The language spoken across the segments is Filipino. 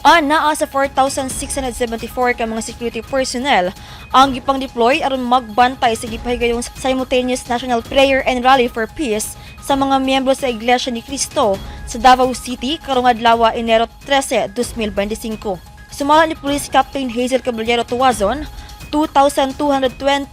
Naa sa 4,674 ka mga security personnel ang gipang-deploy aron magbantay sa gipahigayong simultaneous national prayer and rally for peace sa mga miyembro sa Iglesia ni Cristo sa Davao City karong adlaw Enero 13, 2025. Sumala ni Police Captain Hazel Caballero Tuwazon, 2,220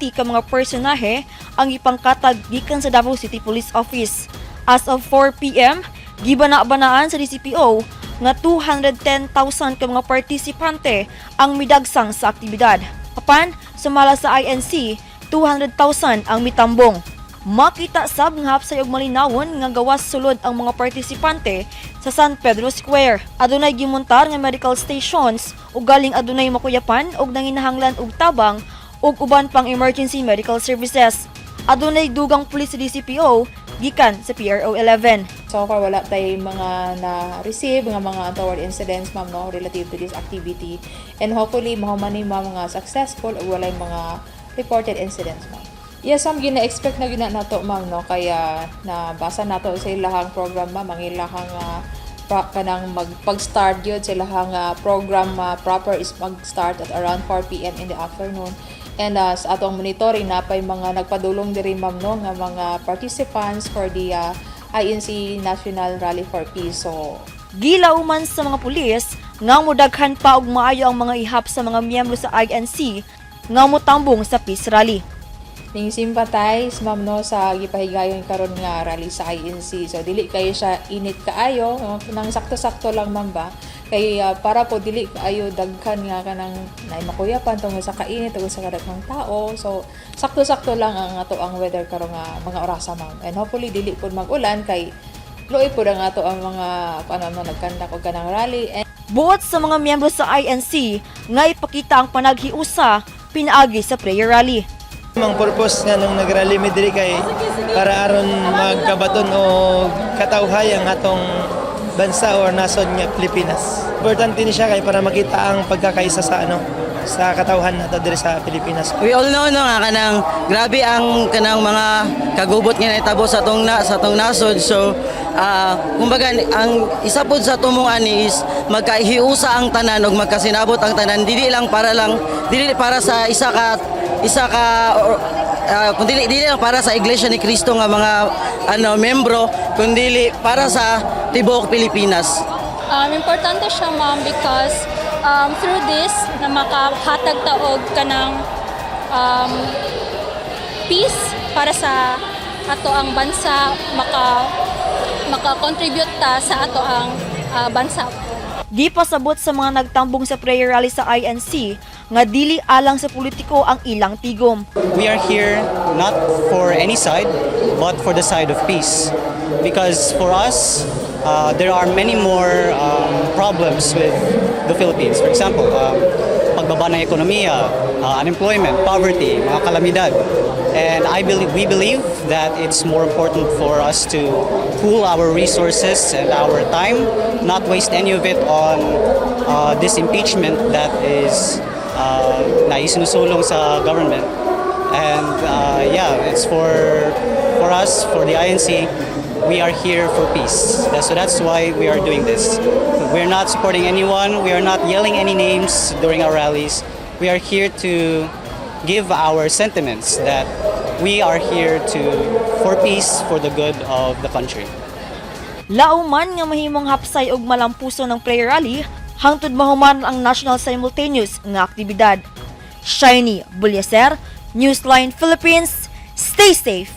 ka mga personahe ang ipangkatag gikan sa Davao City Police Office. As of 4 p.m., gibana-banaan sa DCPO nga 210,000 ka mga partisipante ang midagsang sa aktibidad. Apan, sumala sa INC, 200,000 ang mitambong. Makita sab nga hapsay og malinawon nga gawas sulod ang mga partisipante sa San Pedro Square. Adunay gimontar nga medical stations ug galing adunay makuyapan og nanginahanglan og tabang ug uban pang emergency medical services. Adunay dugang pulis sa DCPO gikan sa PRO 11. So far wala tayong mga na-receive nga mga untoward incidents ma'am no relative to this activity, and hopefully mahuman ni mga successful o walay mga reported incidents ma'am. Yes, ang gina-expect na gina nato ma'am no, kaya nabasa nato sa ilahang program ma'am, ang ilahang kanang magpag-start yun sa ilahang program proper is mag-start at around 4 p.m. in the afternoon. And sa atong monitoring na pay mga nagpadulong diri ma'am no nga mga participants for the INC National Rally for Peace. So Gilauman sa mga pulis nga mudaghan pa og maayo ang mga ihap sa mga miyembro sa INC nga motambong sa peace rally. Ning sympathize ma'am no sa gipahigayon karon nga rally sa INC. So dili kayo siya init kaayo, nang sakto-sakto lang ma'am ba? Kay para po dili kaayo daghan nga kanang naimakuyapan tungod sa kainit ug sa kadaghang tao. So sakto-sakto lang ang ato ang weather karon nga mga orasa ma'am. And hopefully dili pud mag-ulan kay luoy pud ang ato ang mga nagkandak og kanang rally. And Buot sa mga miyembro sa INC nga ipakita ang panaghiusa pinaagi sa prayer rally. Ang purpose nga nung nagrally mi diri kay para aron magkabaton o katawhay ang atong bansa or nasod nga Pilipinas. Importante ni siya kay para makita ang pagkakaisa sa sa katawhan nato diri sa Pilipinas. We all know no nga kanang grabe ang kanang mga kagubot nga nahitabo sa atong nasod. So kumbaga ang isa pod sa tumong ani is magkahiusa ang tanan ug magkasinabot ang tanan dili para sa kundi dili lang para sa Iglesia ni Cristo nga mga membro, kundi para sa tibuok Pilipinas. Importante siya ma'am because through this na makahatag taog kanang peace para sa ato ang bansa, maka-contribute ta sa ato ang bansa. Di pasabot sa mga nagtambong sa prayer rally sa INC nga dili alang sa politiko ang ilang tigom. We are here not for any side but for the side of peace, because for us there are many more problems with the Philippines. For example, pagbaba ng ekonomiya, unemployment, poverty, mga kalamidad. And we believe that it's more important for us to pool our resources and our time, not waste any of it on this impeachment that is na isinusulong sa government. And it's for us, for the INC, we are here for peace. So that's why we are doing this. We're not supporting anyone. We are not yelling any names during our rallies. We are here to give our sentiments that we are here for peace, for the good of the country. Lauman nga mahimong hapsay og malampuso ng prayer rally hangtod mahuman ang national simultaneous nga aktibidad. Shiny Bulyaser, Newsline Philippines, stay safe.